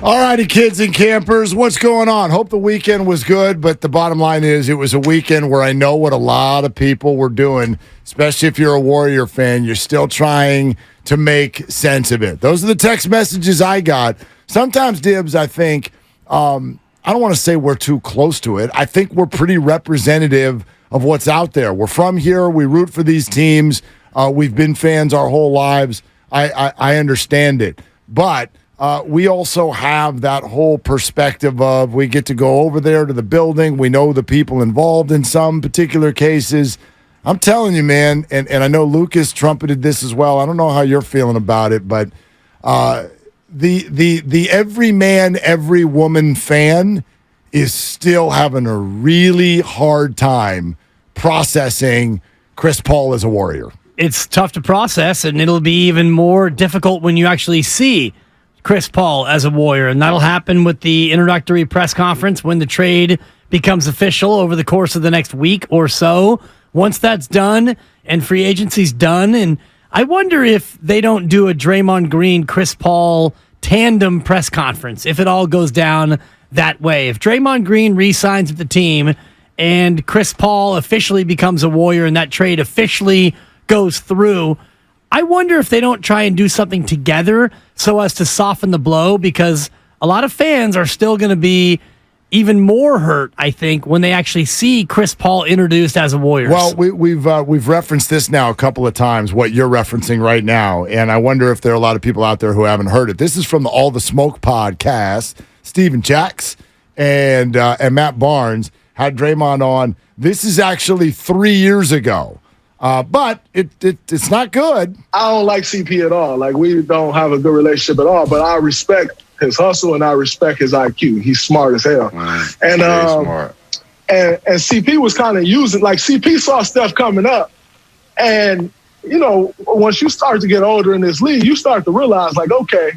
All righty, kids and campers, what's going on? Hope the weekend was good, but the bottom line is it was a weekend where I know what a lot of people were doing, especially if you're a Warrior fan. You're still trying to make sense of it. Those are the text messages I got. Sometimes, Dibs, I think, I don't want to say we're too close to it. I think we're pretty representative of what's out there. We're from here. We root for these teams. We've been fans our whole lives. I understand it. But we also have that whole perspective of we get to go over there to the building. We know the people involved in some particular cases. I'm telling you, man, and I know Lucas trumpeted this as well. I don't know how you're feeling about it, but the every man, every woman fan is still having a really hard time processing Chris Paul as a Warrior. It's tough to process, and it'll be even more difficult when you actually see Chris Paul as a Warrior, and that'll happen with the introductory press conference when the trade becomes official over the course of the next week or so. Once that's done and free agency's done, and I wonder if they don't do a Draymond Green, Chris Paul tandem press conference if it all goes down that way. If Draymond Green re-signs with the team and Chris Paul officially becomes a Warrior and that trade officially goes through, I wonder if they don't try and do something together so as to soften the blow, because a lot of fans are still going to be even more hurt, I think, when they actually see Chris Paul introduced as a Warrior. Well, we've referenced this now a couple of times, what you're referencing right now, and I wonder if there are a lot of people out there who haven't heard it. This is from the All the Smoke podcast. Steven Jacks and Matt Barnes had Draymond on. This is actually 3 years ago. But it's not good. I don't like CP at all. Like, we don't have a good relationship at all, but I respect his hustle and I respect his IQ. He's smart as hell. And smart. And CP was kind of using, like, CP saw stuff coming up. And, you know, once you start to get older in this league, you start to realize, like, okay,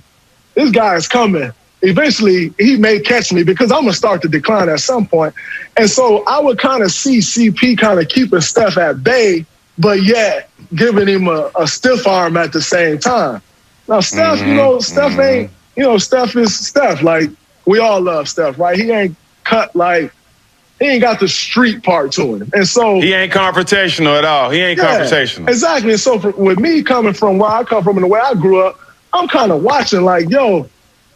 this guy is coming. Eventually, he may catch me because I'm going to start to decline at some point. And so I would kind of see CP kind of keeping Steph at bay, but yet giving him a stiff arm at the same time. Now, Steph, Steph ain't, Steph is Steph. Like, we all love Steph, right? He ain't cut like, he ain't got the street part to him. And so he ain't confrontational at all. He ain't confrontational. Exactly. And so with me coming from where I come from and the way I grew up, I'm kind of watching like, yo,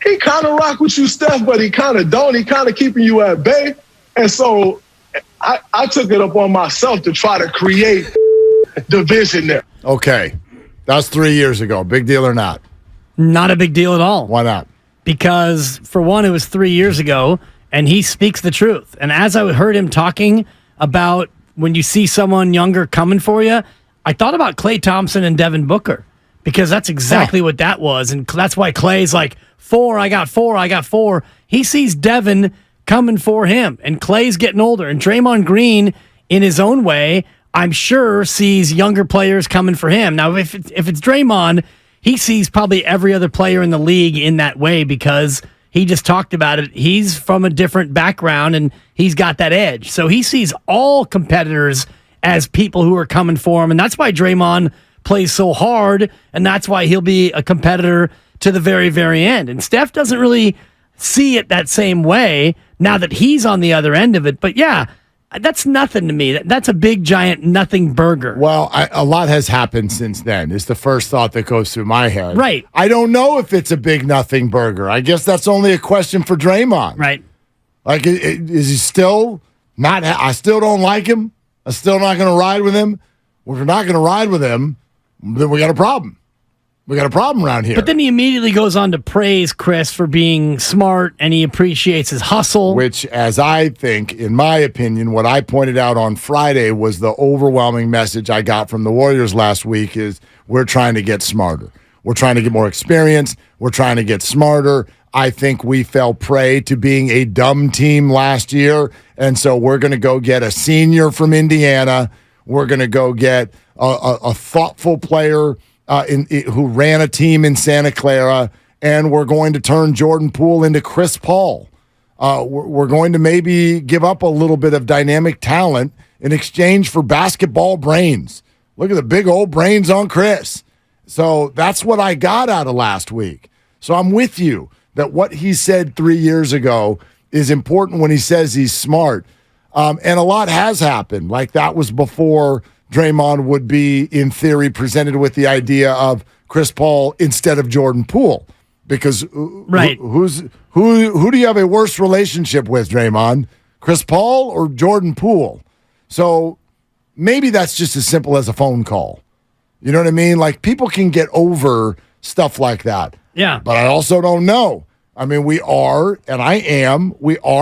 he kind of rock with you, Steph, but he kind of don't. He kind of keeping you at bay. And so I took it up on myself to try to create division there. Okay. That was 3 years ago. Big deal or not? Not a big deal at all. Why not? Because, for one, it was 3 years ago, and he speaks the truth. And as I heard him talking about when you see someone younger coming for you, I thought about Klay Thompson and Devin Booker, because that's exactly what that was. And that's why Klay's like, I got four. He sees Devin coming for him, and Klay's getting older. And Draymond Green, in his own way, I'm sure sees younger players coming for him. Now, if it's Draymond, he sees probably every other player in the league in that way, because he just talked about it. He's from a different background, and he's got that edge. So he sees all competitors as people who are coming for him, and that's why Draymond plays so hard, and that's why he'll be a competitor to the very, very end. And Steph doesn't really see it that same way now that he's on the other end of it. But yeah, that's nothing to me. That's a big, giant nothing burger. Well, a lot has happened since then, is the first thought that goes through my head. Right. I don't know if it's a big nothing burger. I guess that's only a question for Draymond. Right. Like, is he still not? I still don't like him. I'm still not going to ride with him. Well, if you're not going to ride with him, then we got a problem. We got a problem around here. But then he immediately goes on to praise Chris for being smart, and he appreciates his hustle. Which, as I think, in my opinion, what I pointed out on Friday was the overwhelming message I got from the Warriors last week is we're trying to get smarter. We're trying to get more experience. We're trying to get smarter. I think we fell prey to being a dumb team last year, and so we're going to go get a senior from Indiana. We're going to go get a thoughtful player who ran a team in Santa Clara, and we're going to turn Jordan Poole into Chris Paul. We're going to maybe give up a little bit of dynamic talent in exchange for basketball brains. Look at the big old brains on Chris. So that's what I got out of last week. So I'm with you. that what he said 3 years ago is important when he says he's smart. And a lot has happened. Like that was before Draymond would be, in theory, presented with the idea of Chris Paul instead of Jordan Poole. Because right. who do you have a worse relationship with, Draymond? Chris Paul or Jordan Poole? So maybe that's just as simple as a phone call. You know what I mean? Like people can get over stuff like that. Yeah. But I also don't know. I mean, we are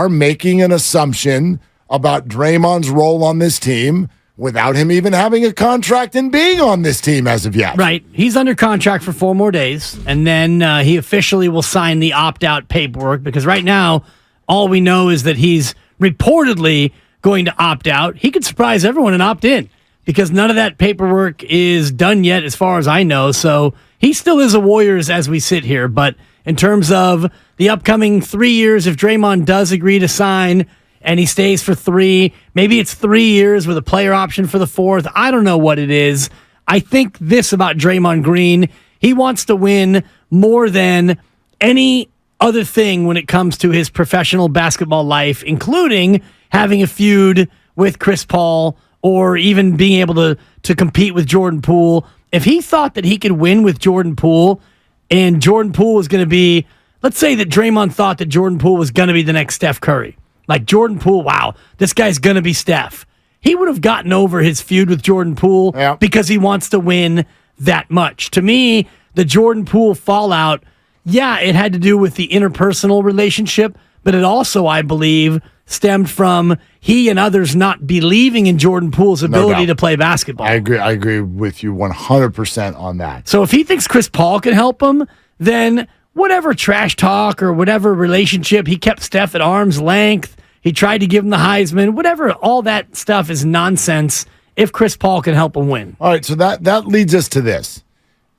making an assumption about Draymond's role on this team without him even having a contract and being on this team as of yet. Right. He's under contract for 4 more days, and then he officially will sign the opt-out paperwork because right now all we know is that he's reportedly going to opt out. He could surprise everyone and opt in because none of that paperwork is done yet as far as I know. So he still is a Warriors as we sit here, but in terms of the upcoming 3 years, if Draymond does agree to sign and he stays for 3, maybe it's 3 years with a player option for the 4th. I don't know what it is. I think this about Draymond Green, he wants to win more than any other thing when it comes to his professional basketball life, including having a feud with Chris Paul or even being able to compete with Jordan Poole. If he thought that he could win with Jordan Poole and Jordan Poole was going to be, let's say that Draymond thought that Jordan Poole was going to be the next Steph Curry. Like Jordan Poole, wow, this guy's going to be Steph. He would have gotten over his feud with Jordan Poole because he wants to win that much. To me, the Jordan Poole fallout, yeah, it had to do with the interpersonal relationship, but it also, I believe, stemmed from he and others not believing in Jordan Poole's ability to play basketball. I agree with you 100% on that. So if he thinks Chris Paul can help him, then whatever trash talk or whatever relationship, he kept Steph at arm's length, he tried to give him the Heisman, whatever, all that stuff is nonsense if Chris Paul can help him win. All right, so that leads us to this.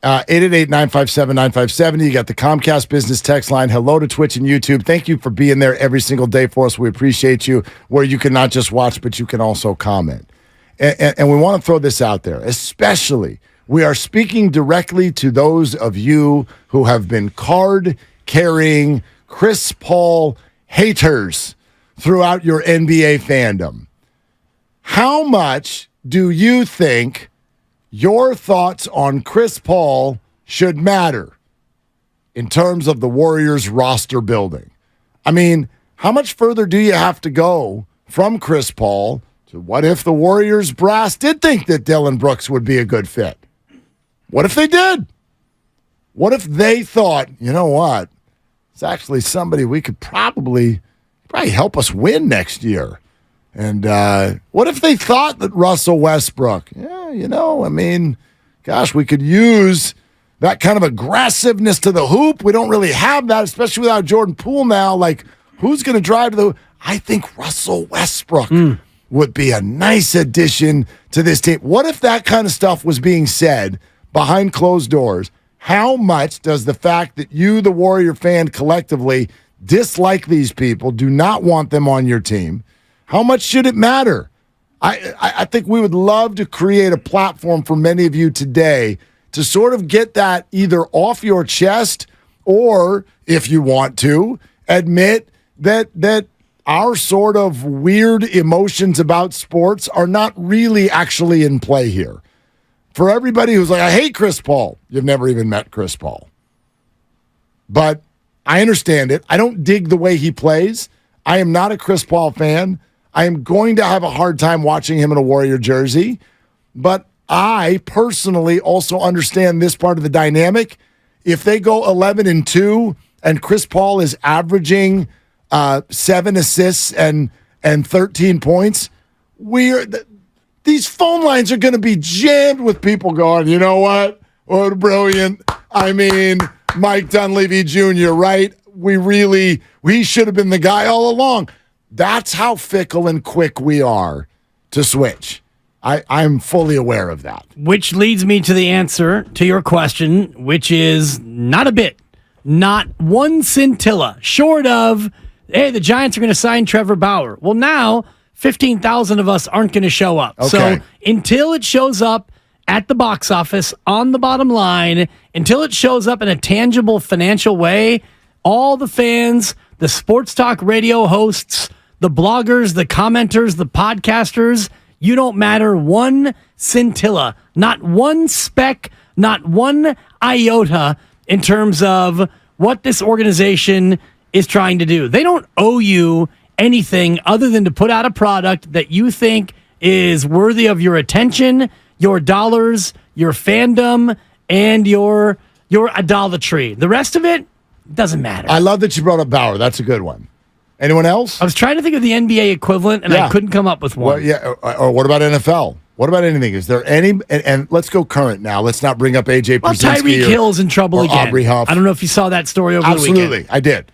888-957-9570. You got the Comcast Business text line. Hello to Twitch and YouTube. Thank you for being there every single day for us. We appreciate you, where you can not just watch, but you can also comment. And we want to throw this out there, especially we are speaking directly to those of you who have been card-carrying Chris Paul haters throughout your NBA fandom. How much do you think your thoughts on Chris Paul should matter in terms of the Warriors roster building? I mean, how much further do you have to go from Chris Paul to what if the Warriors brass did think that Dillon Brooks would be a good fit? What if they did? What if they thought, you know what, it's actually somebody we could probably help us win next year? And what if they thought that Russell Westbrook, I mean, gosh, we could use that kind of aggressiveness to the hoop. We don't really have that, especially without Jordan Poole now. Like, who's going to drive to the hoop? I think Russell Westbrook would be a nice addition to this team. What if that kind of stuff was being said behind closed doors? How much does the fact that you, the Warrior fan, collectively dislike these people, do not want them on your team, how much should it matter? I think we would love to create a platform for many of you today to sort of get that either off your chest or, if you want to, admit that our sort of weird emotions about sports are not really actually in play here. For everybody who's like, I hate Chris Paul, you've never even met Chris Paul. But I understand it. I don't dig the way he plays. I am not a Chris Paul fan. I am going to have a hard time watching him in a Warrior jersey. But I personally also understand this part of the dynamic. If they go 11-2 and Chris Paul is averaging 7 assists and 13 points, these phone lines are going to be jammed with people going, you know what? What brilliant. I mean, Mike Dunleavy Jr., right? We should have been the guy all along. That's how fickle and quick we are to switch. I'm fully aware of that. Which leads me to the answer to your question, which is not a bit, not one scintilla, short of, hey, the Giants are going to sign Trevor Bauer. Well, now 15,000 of us aren't going to show up. Okay. So until it shows up at the box office, on the bottom line, until it shows up in a tangible financial way, all the fans, the sports talk radio hosts, the bloggers, the commenters, the podcasters, you don't matter one scintilla, not one speck, not one iota in terms of what this organization is trying to do. They don't owe you anything other than to put out a product that you think is worthy of your attention, your dollars, your fandom, and your idolatry. The rest of it doesn't matter. I love that you brought up Bauer. That's a good one. Anyone else? I was trying to think of the NBA equivalent, and I couldn't come up with one. Well, or what about NFL? What about anything? Is there any? And let's go current now. Let's not bring up AJ Przinsky. Well, Tyreek Hill's in trouble again. Aubrey Huff. I don't know if you saw that story over the weekend. Absolutely, I did.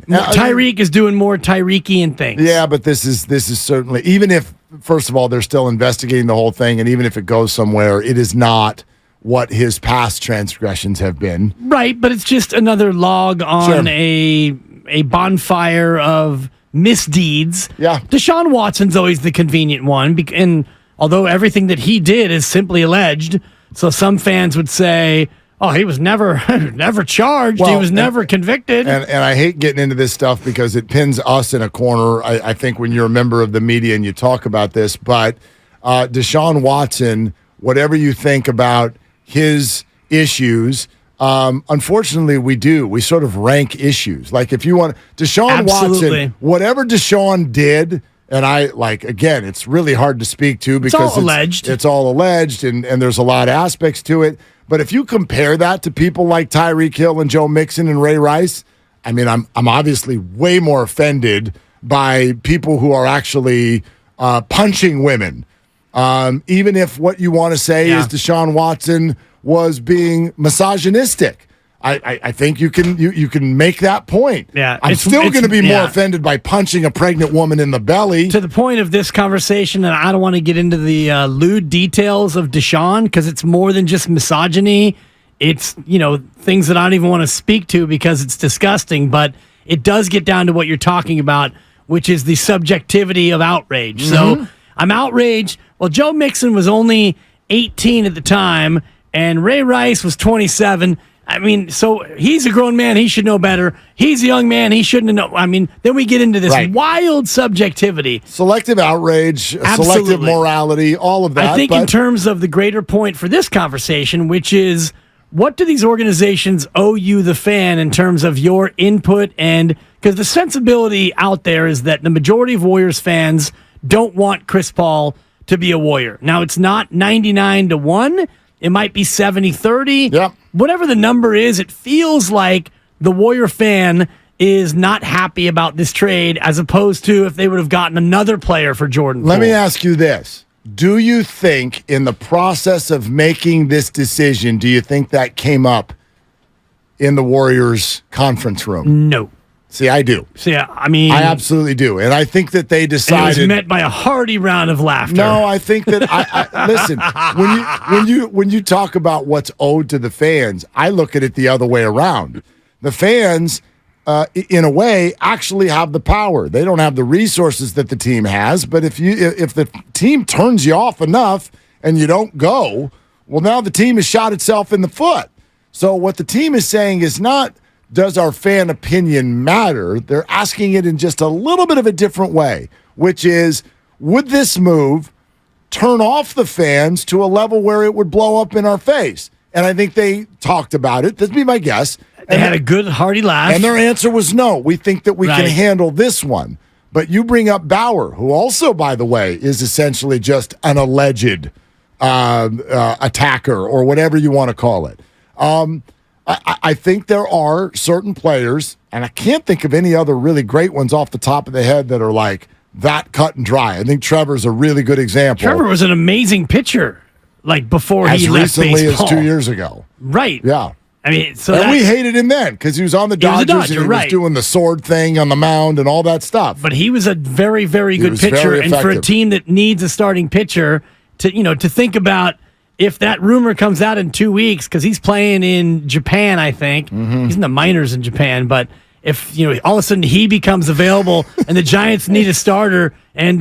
Tyreek is doing more Tyreekian things. Yeah, but this is certainly, even if, first of all, they're still investigating the whole thing, and even if it goes somewhere, it is not what his past transgressions have been. Right, but it's just another log on a bonfire of misdeeds. Yeah. Deshaun Watson's always the convenient one, and although everything that he did is simply alleged, so some fans would say, oh, he was never charged. Well, he was never convicted. And I hate getting into this stuff because it pins us in a corner, I think, when you're a member of the media and you talk about this. But Deshaun Watson, whatever you think about his issues, unfortunately, we sort of rank issues. Like if you want Deshaun Watson, whatever Deshaun did, and again, it's really hard to speak to because it's all alleged and there's a lot of aspects to it. But if you compare that to people like Tyreek Hill and Joe Mixon and Ray Rice, I mean, I'm obviously way more offended by people who are actually punching women. Even if what you want to say is Deshaun Watson was being misogynistic. I think you can make that point. Yeah, I'm still going to be more offended by punching a pregnant woman in the belly. To the point of this conversation, and I don't want to get into the lewd details of Deshaun because it's more than just misogyny. It's things that I don't even want to speak to because it's disgusting. But it does get down to what you're talking about, which is the subjectivity of outrage. So I'm outraged. Well, Joe Mixon was only 18 at the time, and Ray Rice was 27. I mean, so he's a grown man. He should know better. He's a young man. He shouldn't have known. I mean, then we get into this wild subjectivity. Selective outrage, selective morality, all of that. I think in terms of the greater point for this conversation, which is what do these organizations owe you, the fan, in terms of your input? And because the sensibility out there is that the majority of Warriors fans don't want Chris Paul to be a Warrior. Now, it's not 99-1. It might be 70-30. Yep. Whatever the number is, it feels like the Warrior fan is not happy about this trade as opposed to if they would have gotten another player for Jordan Poole. Let me ask you this. Do you think in the process of making this decision, do you think that came up in the Warriors conference room? No. See, I do. See, I mean, I absolutely do, and I think that they decided. It was met by a hearty round of laughter. No, I think that I listen when you talk about what's owed to the fans. I look at it the other way around. The fans, in a way, actually have the power. They don't have the resources that the team has, but if the team turns you off enough and you don't go, well, now the team has shot itself in the foot. So what the team is saying is not, does our fan opinion matter? They're asking it in just a little bit of a different way, which is, would this move turn off the fans to a level where it would blow up in our face? And I think they talked about it. That'd be my guess. They had a good, hearty laugh. And their answer was no. We think that we can handle this one. But you bring up Bauer, who also, by the way, is essentially just an alleged attacker or whatever you want to call it. I think there are certain players, and I can't think of any other really great ones off the top of the head that are like that cut and dry. I think Trevor's a really good example. Trevor was an amazing pitcher, like before he left baseball. As recently as 2 years ago. Right. Yeah. I mean, we hated him then because he was on the Dodgers and he was doing the sword thing on the mound and all that stuff. But he was a very, very good pitcher, and for a team that needs a starting pitcher to think about. If that rumor comes out in 2 weeks, because he's playing in Japan, I think. He's in the minors in Japan, but if all of a sudden he becomes available and the Giants need a starter and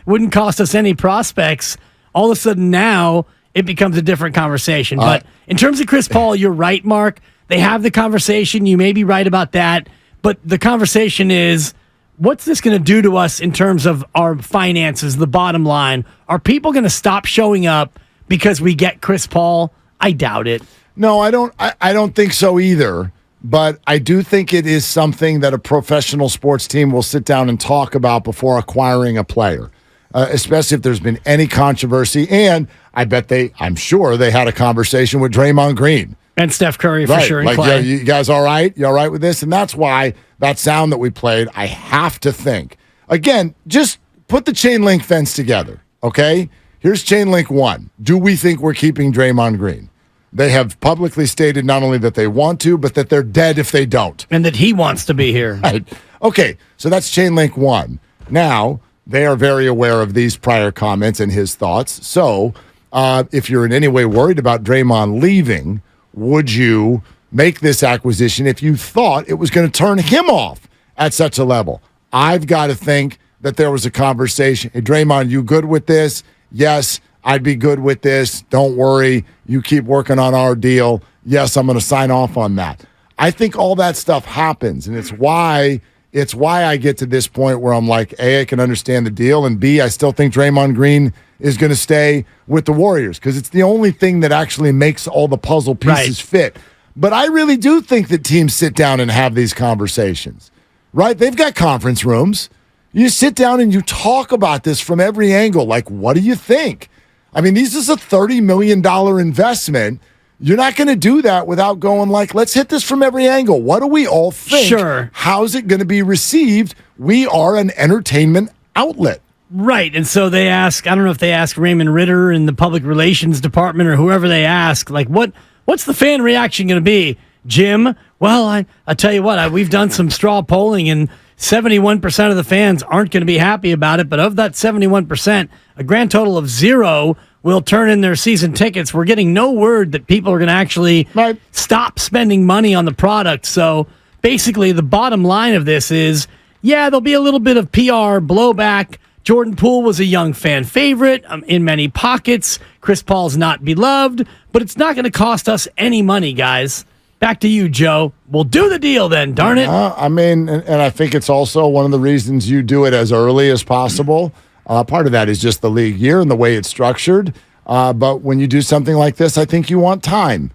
wouldn't cost us any prospects, all of a sudden now it becomes a different conversation. But in terms of Chris Paul, you're right, Mark. They have the conversation. You may be right about that. But the conversation is, what's this going to do to us in terms of our finances, the bottom line? Are people going to stop showing up because we get Chris Paul? I doubt it. No, I don't think so either. But I do think it is something that a professional sports team will sit down and talk about before acquiring a player, especially if there's been any controversy. And I'm sure they had a conversation with Draymond Green. And Steph Curry, for sure. And Clay. You guys all right? You all right with this? And that's why that sound that we played, I have to think. Again, just put the chain link fence together, okay? Here's chain link 1. Do we think we're keeping Draymond Green? They have publicly stated not only that they want to, but that they're dead if they don't. And that he wants to be here. Right. Okay, so that's chain link 1. Now, they are very aware of these prior comments and his thoughts. So, if you're in any way worried about Draymond leaving, would you make this acquisition if you thought it was going to turn him off at such a level? I've got to think that there was a conversation. Hey, Draymond, you good with this? Yes, I'd be good with this. Don't worry. You keep working on our deal. Yes, I'm going to sign off on that. I think all that stuff happens, and it's why I get to this point where I'm like, A, I can understand the deal, and B, I still think Draymond Green is going to stay with the Warriors because it's the only thing that actually makes all the puzzle pieces fit. But I really do think that teams sit down and have these conversations, right? They've got conference rooms. You sit down and you talk about this from every angle. Like, what do you think? I mean, this is a $30 million investment. You're not going to do that without going like, let's hit this from every angle. What do we all think? Sure. How's it going to be received? We are an entertainment outlet. Right. And so they ask, I don't know if they ask Raymond Ritter in the public relations department or whoever they ask, like, what's the fan reaction going to be? Jim? Well, I tell you what, we've done some straw polling and 71% of the fans aren't going to be happy about it. But of that 71%, a grand total of 0 will turn in their season tickets. We're getting no word that people are going to actually stop spending money on the product. So basically, the bottom line of this is, yeah, there'll be a little bit of PR blowback. Jordan Poole was a young fan favorite in many pockets. Chris Paul's not beloved, but it's not going to cost us any money, guys. Back to you, Joe. We'll do the deal then, darn it. I mean, and I think it's also one of the reasons you do it as early as possible. Part of that is just the league year and the way it's structured. But when you do something like this, I think you want time.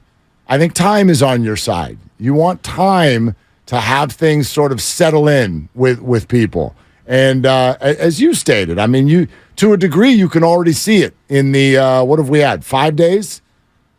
I think time is on your side. You want time to have things sort of settle in with people. And as you stated, I mean, to a degree, you can already see it in the, what have we had, 5 days?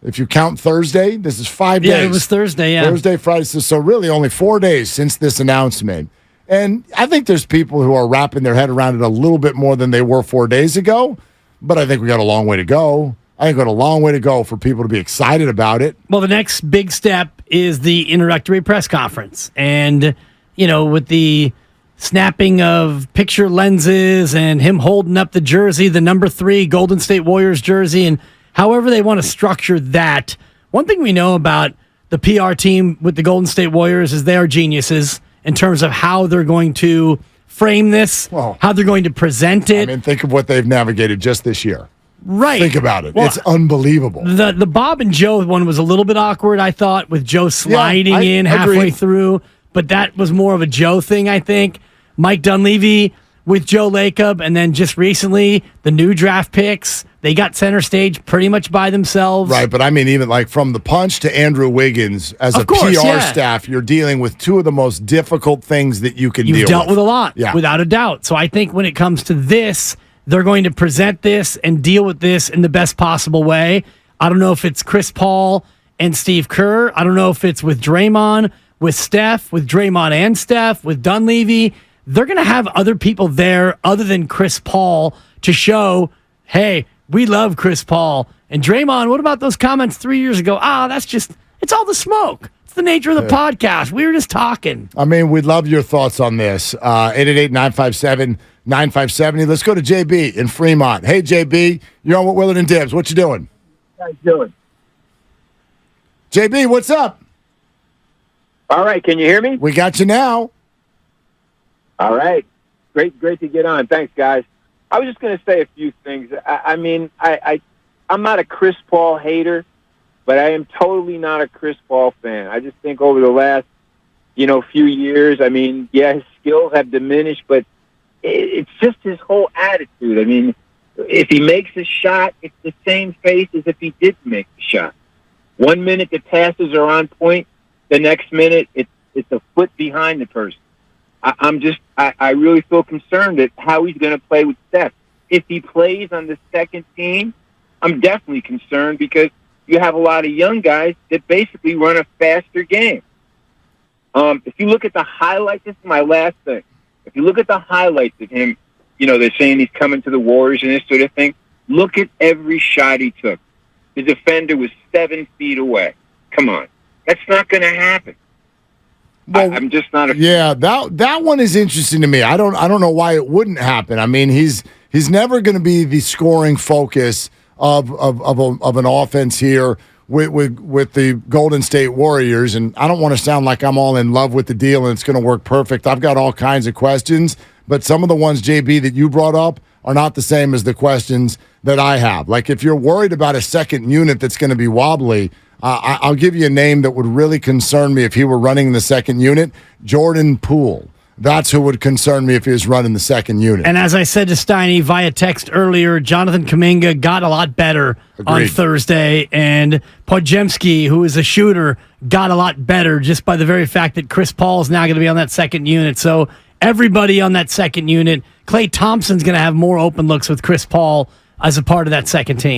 If you count Thursday, this is 5 days. Yeah, it was Thursday, yeah. Thursday, Friday, so really only 4 days since this announcement. And I think there's people who are wrapping their head around it a little bit more than they were 4 days ago, but I think we got a long way to go. I think we got a long way to go for people to be excited about it. Well, the next big step is the introductory press conference. And, you know, with the snapping of picture lenses and him holding up the jersey, the number 3 Golden State Warriors jersey, and however they want to structure that. One thing we know about the PR team with the Golden State Warriors is they are geniuses in terms of how they're going to frame this, how they're going to present it. I mean, think of what they've navigated just this year. Right. Think about it. Well, it's unbelievable. The Bob and Joe one was a little bit awkward, I thought, with Joe sliding in halfway through. But that was more of a Joe thing, I think. Mike Dunleavy with Joe Lacob, and then just recently, the new draft picks, they got center stage pretty much by themselves. Right, but I mean, even like from the punch to Andrew Wiggins, as a PR staff, you're dealing with two of the most difficult things that you can deal with. You've dealt with a lot, without a doubt. So I think when it comes to this, they're going to present this and deal with this in the best possible way. I don't know if it's Chris Paul and Steve Kerr. I don't know if it's with Draymond, with Steph, with Draymond and Steph, with Dunleavy. They're going to have other people there other than Chris Paul to show, hey, we love Chris Paul. And Draymond, what about those comments 3 years ago? That's just, it's all the smoke. It's the nature of the podcast. We were just talking. I mean, we'd love your thoughts on this. 888-957-9570. Let's go to JB in Fremont. Hey, JB, you're on with Willard and Dibs. What you doing? How you doing? JB, what's up? All right, can you hear me? We got you now. All right. Great to get on. Thanks, guys. I was just going to say a few things. I'm not a Chris Paul hater, but I am totally not a Chris Paul fan. I just think over the last, few years, I mean, yeah, his skills have diminished, but it's just his whole attitude. I mean, if he makes a shot, it's the same face as if he didn't make the shot. 1 minute the passes are on point, the next minute it's a foot behind the person. I really feel concerned at how he's going to play with Steph. If he plays on the second team, I'm definitely concerned because you have a lot of young guys that basically run a faster game. If you look at the highlights, this is my last thing. If you look at the highlights of him, they're saying he's coming to the Warriors and this sort of thing. Look at every shot he took. The defender was 7 feet away. Come on. That's not going to happen. Well, I'm just not a Yeah, that one is interesting to me. I don't know why it wouldn't happen. I mean, he's never going to be the scoring focus of an offense here with the Golden State Warriors, and I don't want to sound like I'm all in love with the deal and it's going to work perfect. I've got all kinds of questions, but some of the ones, JB, that you brought up are not the same as the questions that I have. Like if you're worried about a second unit that's going to be wobbly, I'll give you a name that would really concern me if he were running the second unit, Jordan Poole. That's who would concern me if he was running the second unit. And as I said to Steiny via text earlier, Jonathan Kuminga got a lot better on Thursday, and Podziemski, who is a shooter, got a lot better just by the very fact that Chris Paul is now going to be on that second unit. So everybody on that second unit, Klay Thompson's going to have more open looks with Chris Paul as a part of that second team.